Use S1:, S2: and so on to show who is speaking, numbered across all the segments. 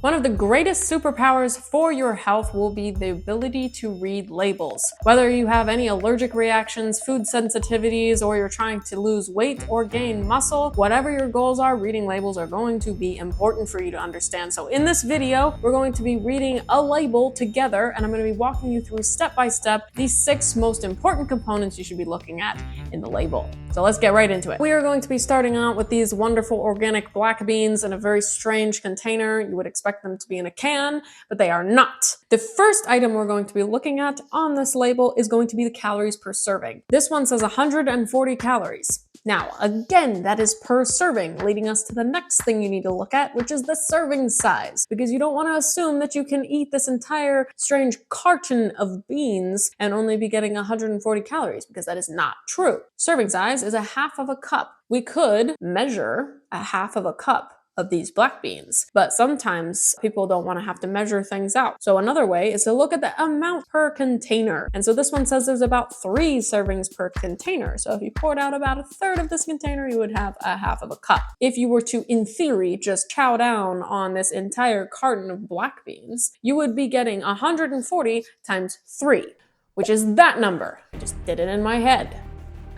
S1: One of the greatest superpowers for your health will be the ability to read labels. Whether you have any allergic reactions, food sensitivities, or you're trying to lose weight or gain muscle, whatever your goals are, reading labels are going to be important for you to understand. So in this video, we're going to be reading a label together, and I'm going to be walking you through step by step these 6 most important components you should be looking at in the label. So let's get right into it. We are going to be starting out with these wonderful organic black beans in a very strange container. You would expect them to be in a can, but they are not. The first item we're going to be looking at on this label is going to be the calories per serving. This one says 140 calories. Now, again, that is per serving, leading us to the next thing you need to look at, which is the serving size, because you don't want to assume that you can eat this entire strange carton of beans and only be getting 140 calories, because that is not true. Serving size is a half of a cup. We could measure a half of a cup of these black beans, but sometimes people don't want to have to measure things out. So another way is to look at the amount per container. And so this one says there's about 3 servings per container. So if you poured out about 1/3 of this container, you would have a half of a cup. If you were to, in theory, just chow down on this entire carton of black beans, you would be getting 140 times 3, which is that number. I just did it in my head.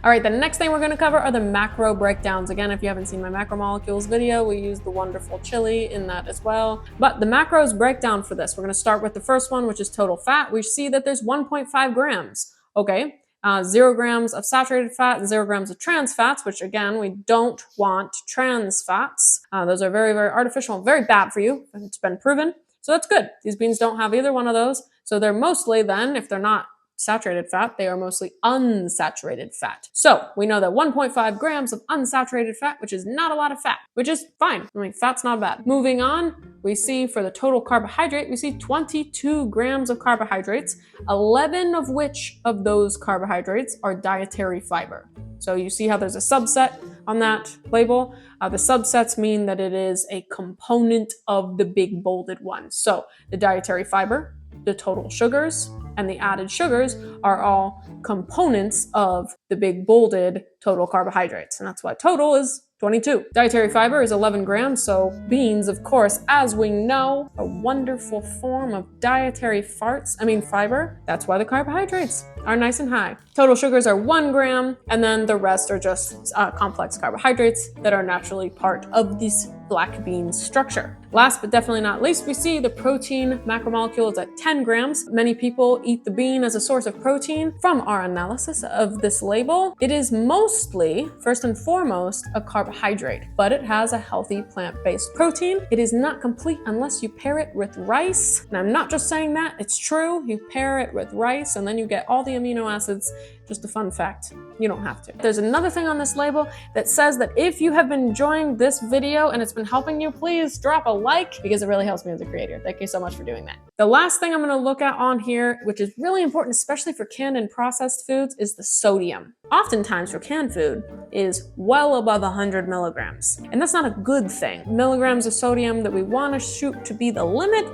S1: All right, the next thing we're going to cover are the macro breakdowns. Again, if you haven't seen my macromolecules video, we use the wonderful chili in that as well. But the macros breakdown for this, we're going to start with the first one, which is total fat. We see that there's 1.5 grams. Okay, 0 grams of saturated fat, 0 grams of trans fats, which again, we don't want trans fats. Those are very, very artificial, very bad for you. It's been proven. So that's good. These beans don't have either one of those. So they're mostly then, if they're not saturated fat, they are mostly unsaturated fat. So we know that 1.5 grams of unsaturated fat, which is not a lot of fat, which is fine. I mean, fat's not bad. Moving on, we see for the total carbohydrate, we see 22 grams of carbohydrates, 11 of which of those carbohydrates are dietary fiber. So you see how there's a subset on that label. The subsets mean that it is a component of the big bolded one. So the dietary fiber, the total sugars, and the added sugars are all components of the big bolded total carbohydrates. And that's why total is 22. Dietary fiber is 11 grams, so beans, of course, as we know, a wonderful form of dietary fiber. That's why the carbohydrates are nice and high. Total sugars are 1 gram, and then the rest are just complex carbohydrates that are naturally part of this black bean structure. Last but definitely not least, we see the protein macromolecule is at 10 grams. Many people eat the bean as a source of protein. From our analysis of this label, it is mostly, first and foremost, a carbohydrate, but it has a healthy plant-based protein. It is not complete unless you pair it with rice. And I'm not just saying that, it's true. You pair it with rice and then you get all the amino acids. Just a fun fact, you don't have to. There's another thing on this label that says that if you have been enjoying this video and it's been helping you, please drop a like, because it really helps me as a creator. Thank you so much for doing that. The last thing I'm gonna look at on here, which is really important, especially for canned and processed foods, is the sodium. Oftentimes for canned food is well above 100 milligrams. And that's not a good thing. Milligrams of sodium that we wanna shoot to be the limit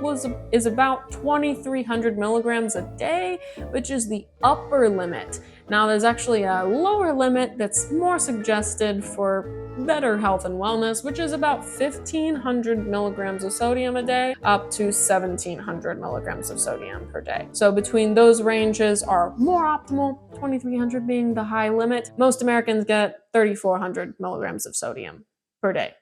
S1: is about 2,300 milligrams a day, which is the upper limit. Now there's actually a lower limit that's more suggested for better health and wellness, which is about 1,500 milligrams of sodium a day up to 1,700 milligrams of sodium per day. So between those ranges are more optimal, 2,300 being the high limit. Most Americans get 3,400 milligrams of sodium per day.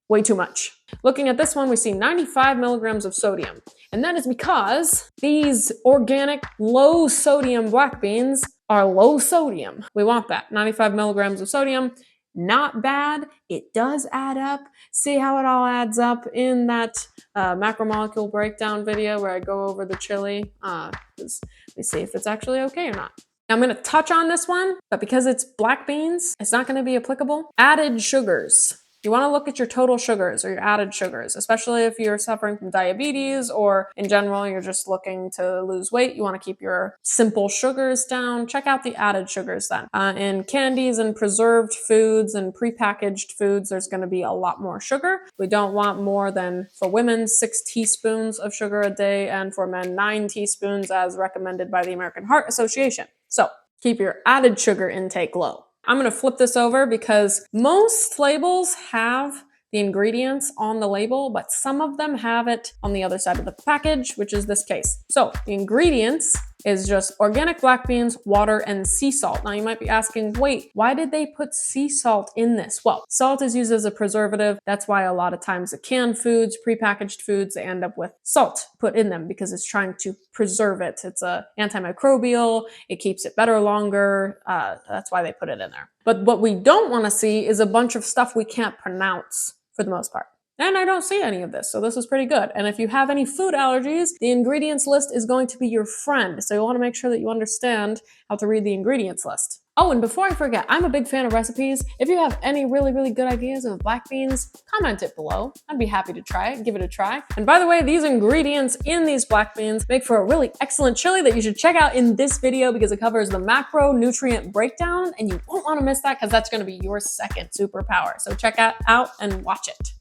S1: Way too much. Looking at this one, we see 95 milligrams of sodium. And that is because these organic low sodium black beans are low sodium. We want that, 95 milligrams of sodium. Not bad. It does add up. See how it all adds up in that macromolecule breakdown video where I go over the chili. Let me see if it's actually okay or not. Now, I'm going to touch on this one, but because it's black beans, it's not going to be applicable. Added sugars. You want to look at your total sugars or your added sugars, especially if you're suffering from diabetes or in general, you're just looking to lose weight. You want to keep your simple sugars down. Check out the added sugars then. In candies and preserved foods and prepackaged foods, there's going to be a lot more sugar. We don't want more than, for women, 6 teaspoons of sugar a day, and for men, 9 teaspoons as recommended by the American Heart Association. So keep your added sugar intake low. I'm going to flip this over because most labels have the ingredients on the label, but some of them have it on the other side of the package, which is this case. So the ingredients is just organic black beans, water, and sea salt. Now you might be asking, wait, why did they put sea salt in this? Well, salt is used as a preservative. That's why a lot of times the canned foods, prepackaged foods, they end up with salt put in them because it's trying to preserve it. It's a antimicrobial. It keeps it better longer. That's why they put it in there. But what we don't want to see is a bunch of stuff we can't pronounce for the most part. And I don't see any of this, so this is pretty good. And if you have any food allergies, the ingredients list is going to be your friend. So you want to make sure that you understand how to read the ingredients list. Oh, and before I forget, I'm a big fan of recipes. If you have any really, really good ideas of black beans, comment it below. I'd be happy to try it, give it a try. And by the way, these ingredients in these black beans make for a really excellent chili that you should check out in this video because it covers the macronutrient breakdown, and you won't want to miss that because that's going to be your second superpower. So check it out and watch it.